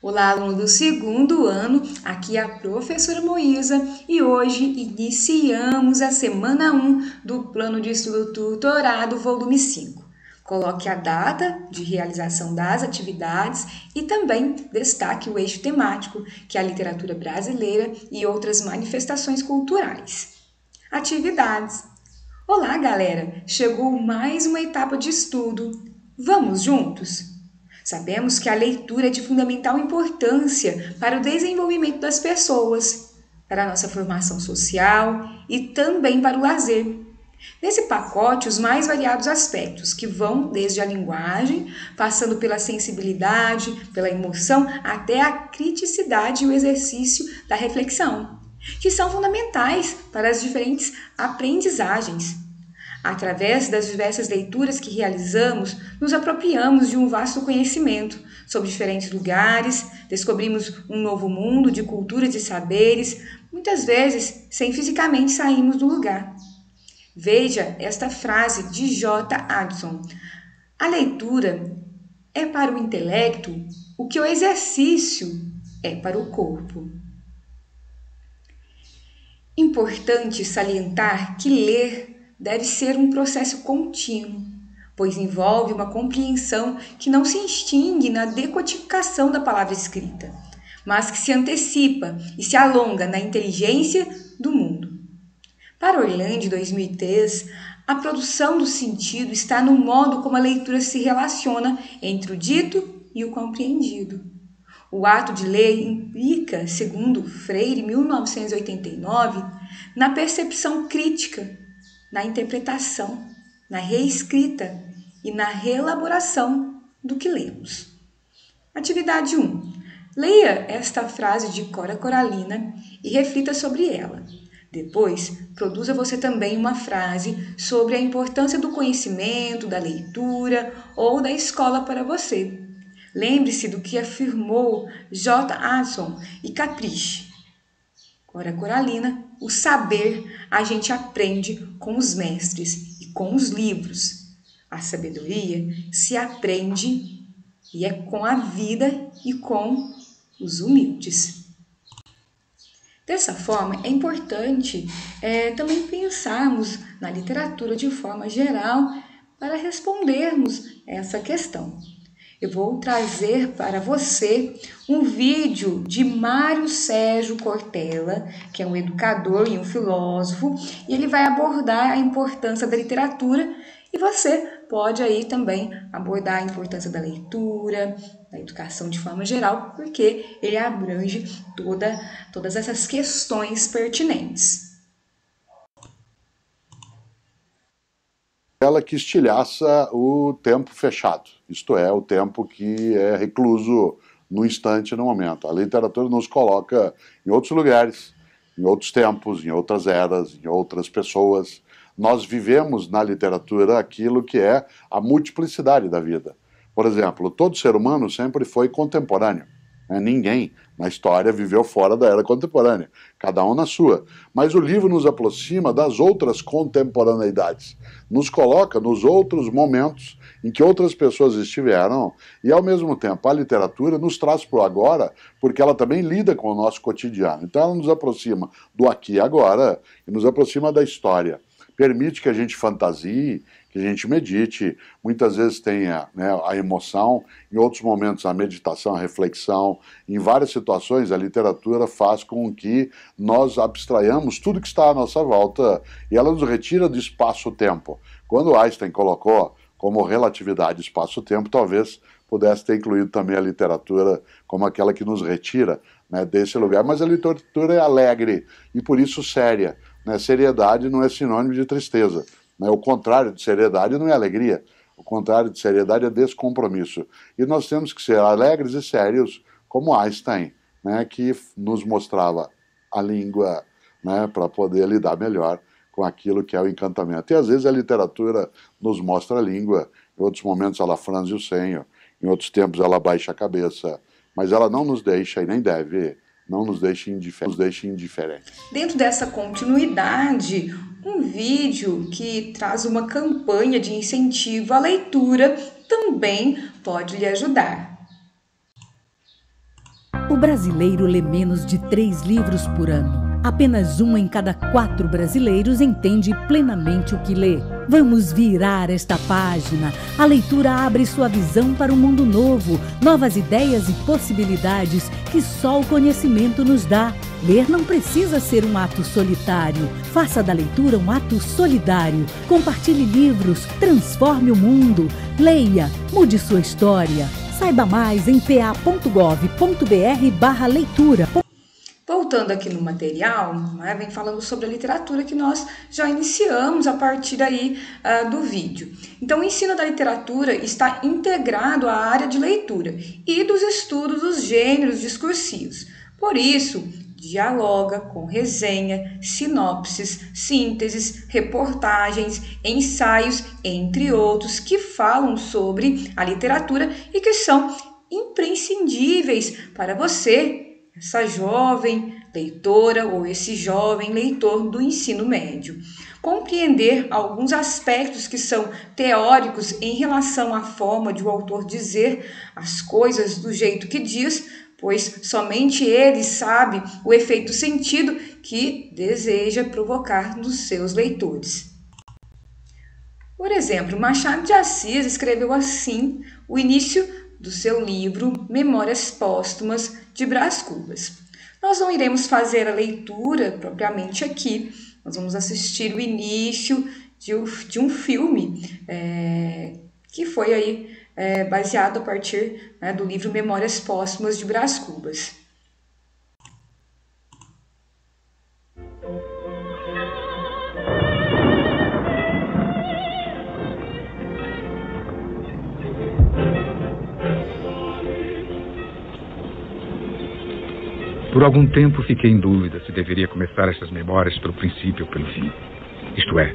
Olá, aluno do segundo ano, aqui é a professora Moísa e hoje iniciamos a semana 1 do Plano de Estudo Tutorado, volume 5. Coloque a data de realização das atividades e também destaque o eixo temático, que é a literatura brasileira e outras manifestações culturais. Atividades. Olá, galera! Chegou mais uma etapa de estudo. Vamos juntos? Sabemos que a leitura é de fundamental importância para o desenvolvimento das pessoas, para a nossa formação social e também para o lazer. Nesse pacote, os mais variados aspectos, que vão desde a linguagem, passando pela sensibilidade, pela emoção, até a criticidade e o exercício da reflexão, que são fundamentais para as diferentes aprendizagens. Através das diversas leituras que realizamos, nos apropriamos de um vasto conhecimento sobre diferentes lugares, descobrimos um novo mundo de culturas e saberes, muitas vezes sem fisicamente sairmos do lugar. Veja esta frase de J. Addison: a leitura é para o intelecto o que o exercício é para o corpo. Importante salientar que ler deve ser um processo contínuo, pois envolve uma compreensão que não se extingue na decodificação da palavra escrita, mas que se antecipa e se alonga na inteligência do mundo. Para Orlandi, 2003, a produção do sentido está no modo como a leitura se relaciona entre o dito e o compreendido. O ato de ler implica, segundo Freire, 1989, na percepção crítica, na interpretação, na reescrita e na reelaboração do que lemos. Atividade 1. Leia esta frase de Cora Coralina e reflita sobre ela. Depois, produza você também uma frase sobre a importância do conhecimento, da leitura ou da escola para você. Lembre-se do que afirmou J. Addison e capriche. Cora Coralina, o saber a gente aprende com os mestres e com os livros. A sabedoria se aprende e é com a vida e com os humildes. Dessa forma, é importante também pensarmos na literatura de forma geral para respondermos essa questão. Eu vou trazer para você um vídeo de Mário Sérgio Cortella, que é um educador e um filósofo, e ele vai abordar a importância da literatura e você pode aí também abordar a importância da leitura, da educação de forma geral, porque ele abrange todas essas questões pertinentes. Ela que estilhaça o tempo fechado, isto é, o tempo que é recluso no instante, no momento. A literatura nos coloca em outros lugares, em outros tempos, em outras eras, em outras pessoas. Nós vivemos na literatura aquilo que é a multiplicidade da vida. Por exemplo, todo ser humano sempre foi contemporâneo. Ninguém na história viveu fora da era contemporânea, cada um na sua. Mas o livro nos aproxima das outras contemporaneidades, nos coloca nos outros momentos em que outras pessoas estiveram e, ao mesmo tempo, a literatura nos traz para o agora, porque ela também lida com o nosso cotidiano. Então ela nos aproxima do aqui e agora e nos aproxima da história. Permite que a gente fantasie, que a gente medite, muitas vezes tenha a emoção, em outros momentos a meditação, a reflexão. Em várias situações a literatura faz com que nós abstraiamos tudo que está à nossa volta e ela nos retira do espaço-tempo. Quando Einstein colocou como relatividade espaço-tempo, talvez pudesse ter incluído também a literatura como aquela que nos retira desse lugar. Mas a literatura é alegre e por isso séria. Seriedade não é sinônimo de tristeza. O contrário de seriedade não é alegria. O contrário de seriedade é descompromisso. E nós temos que ser alegres e sérios, como Einstein, que nos mostrava a língua para poder lidar melhor com aquilo que é o encantamento. E às vezes a literatura nos mostra a língua, em outros momentos ela franze o senho, em outros tempos ela baixa a cabeça, mas ela não nos deixa, e nem deve, não nos deixa indiferentes. Dentro dessa continuidade, um vídeo que traz uma campanha de incentivo à leitura também pode lhe ajudar. O brasileiro lê menos de 3 livros por ano. Apenas 1 em cada 4 brasileiros entende plenamente o que lê. Vamos virar esta página. A leitura abre sua visão para um mundo novo, novas ideias e possibilidades que só o conhecimento nos dá. Ler não precisa ser um ato solitário. Faça da leitura um ato solidário. Compartilhe livros, transforme o mundo. Leia, mude sua história. Saiba mais em pa.gov.br/leitura. Voltando aqui no material, né, vem falando sobre a literatura que nós já iniciamos a partir aí do vídeo. Então, o ensino da literatura está integrado à área de leitura e dos estudos dos gêneros discursivos. Por isso, dialoga com resenha, sinopses, sínteses, reportagens, ensaios, entre outros, que falam sobre a literatura e que são imprescindíveis para você, essa jovem leitora ou esse jovem leitor do ensino médio. Compreender alguns aspectos que são teóricos em relação à forma de o autor dizer as coisas do jeito que diz, pois somente ele sabe o efeito sentido que deseja provocar nos seus leitores. Por exemplo, Machado de Assis escreveu assim o início do seu livro Memórias Póstumas de Brás Cubas. Nós não iremos fazer a leitura propriamente aqui, nós vamos assistir o início de um filme que foi aí baseado a partir do livro Memórias Póstumas de Brás Cubas. Por algum tempo fiquei em dúvida se deveria começar estas memórias pelo princípio ou pelo fim. Isto é,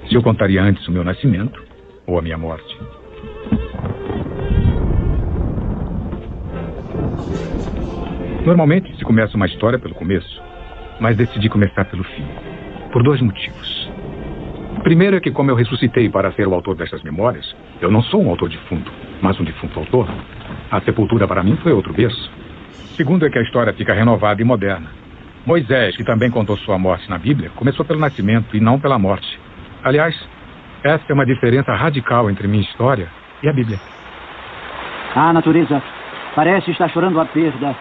se eu contaria antes o meu nascimento ou a minha morte. Normalmente se começa uma história pelo começo, mas decidi começar pelo fim, por 2 motivos. O primeiro é que, como eu ressuscitei para ser o autor destas memórias, eu não sou um autor defunto, mas um defunto autor. A sepultura para mim foi outro berço. Segundo é que a história fica renovada e moderna. Moisés, que também contou sua morte na Bíblia, começou pelo nascimento e não pela morte. Aliás, essa é uma diferença radical entre minha história e a Bíblia. A natureza parece estar chorando a perda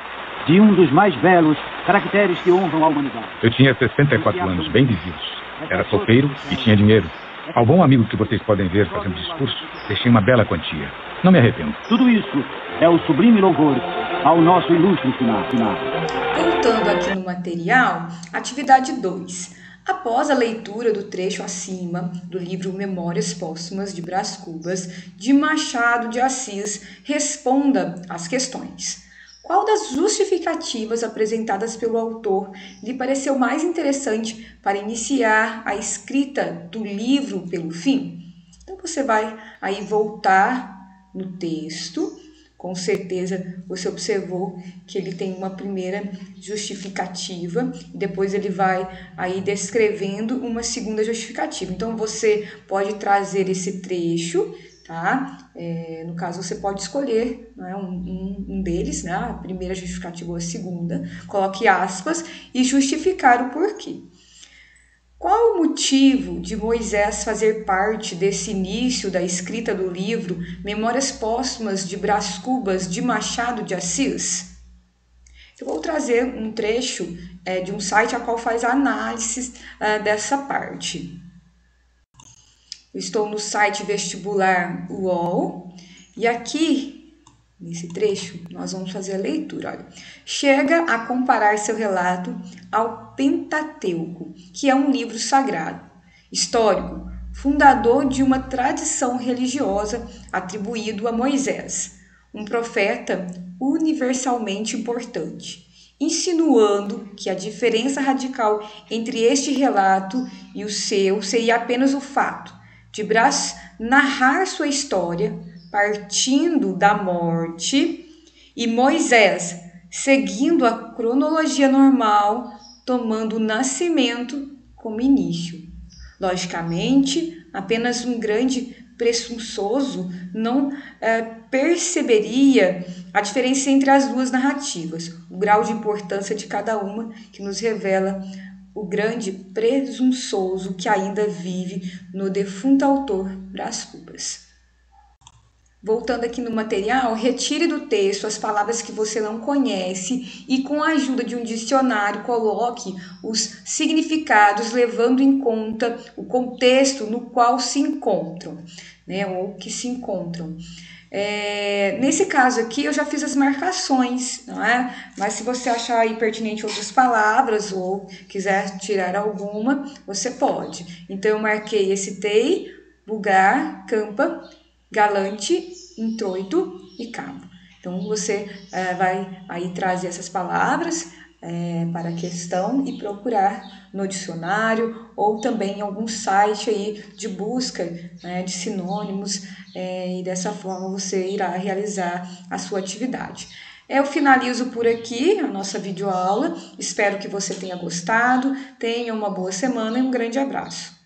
de um dos mais belos caracteres que honram a humanidade. Eu tinha 64 anos, bem vividos. Era solteiro e tinha dinheiro. Ao bom amigo que vocês podem ver fazendo discurso, deixei uma bela quantia. Não me arrependo. Tudo isso é o sublime louvor ao nosso ilustre final. Voltando aqui no material, atividade 2. Após a leitura do trecho acima do livro Memórias Póstumas de Brás Cubas, de Machado de Assis, responda às questões. Qual das justificativas apresentadas pelo autor lhe pareceu mais interessante para iniciar a escrita do livro pelo fim? Então você vai aí voltar no texto. Com certeza você observou que ele tem uma primeira justificativa e depois ele vai aí descrevendo uma segunda justificativa. Então você pode trazer esse trecho, tá? No caso você pode escolher, né, um deles, né? A primeira justificativa ou a segunda, coloque aspas e justificar o porquê. Qual o motivo de Moisés fazer parte desse início da escrita do livro Memórias Póstumas de Brás Cubas de Machado de Assis? Eu vou trazer um trecho de um site a qual faz a análise dessa parte. Eu estou no site vestibular UOL e aqui, nesse trecho, nós vamos fazer a leitura. Olha. Chega a comparar seu relato ao Pentateuco, que é um livro sagrado, histórico, fundador de uma tradição religiosa atribuído a Moisés, um profeta universalmente importante, insinuando que a diferença radical entre este relato e o seu seria apenas o fato de Brás narrar sua história partindo da morte e Moisés seguindo a cronologia normal, tomando o nascimento como início. Logicamente, apenas um grande presunçoso não perceberia a diferença entre as duas narrativas, o grau de importância de cada uma, que nos revela o grande presunçoso que ainda vive no defunto autor Brás Cubas. Voltando aqui no material, retire do texto as palavras que você não conhece e, com a ajuda de um dicionário, coloque os significados, levando em conta o contexto no qual se encontram, né, ou que se encontram. Nesse caso aqui, eu já fiz as marcações, não é? Mas se você achar aí pertinente outras palavras ou quiser tirar alguma, você pode. Então, eu marquei excitei, vulgar, campa, galante, introito e cabo. Então, você vai aí trazer essas palavras para a questão e procurar no dicionário ou também em algum site aí de busca, né, de sinônimos, e dessa forma você irá realizar a sua atividade. Eu finalizo por aqui a nossa videoaula. Espero que você tenha gostado, tenha uma boa semana e um grande abraço.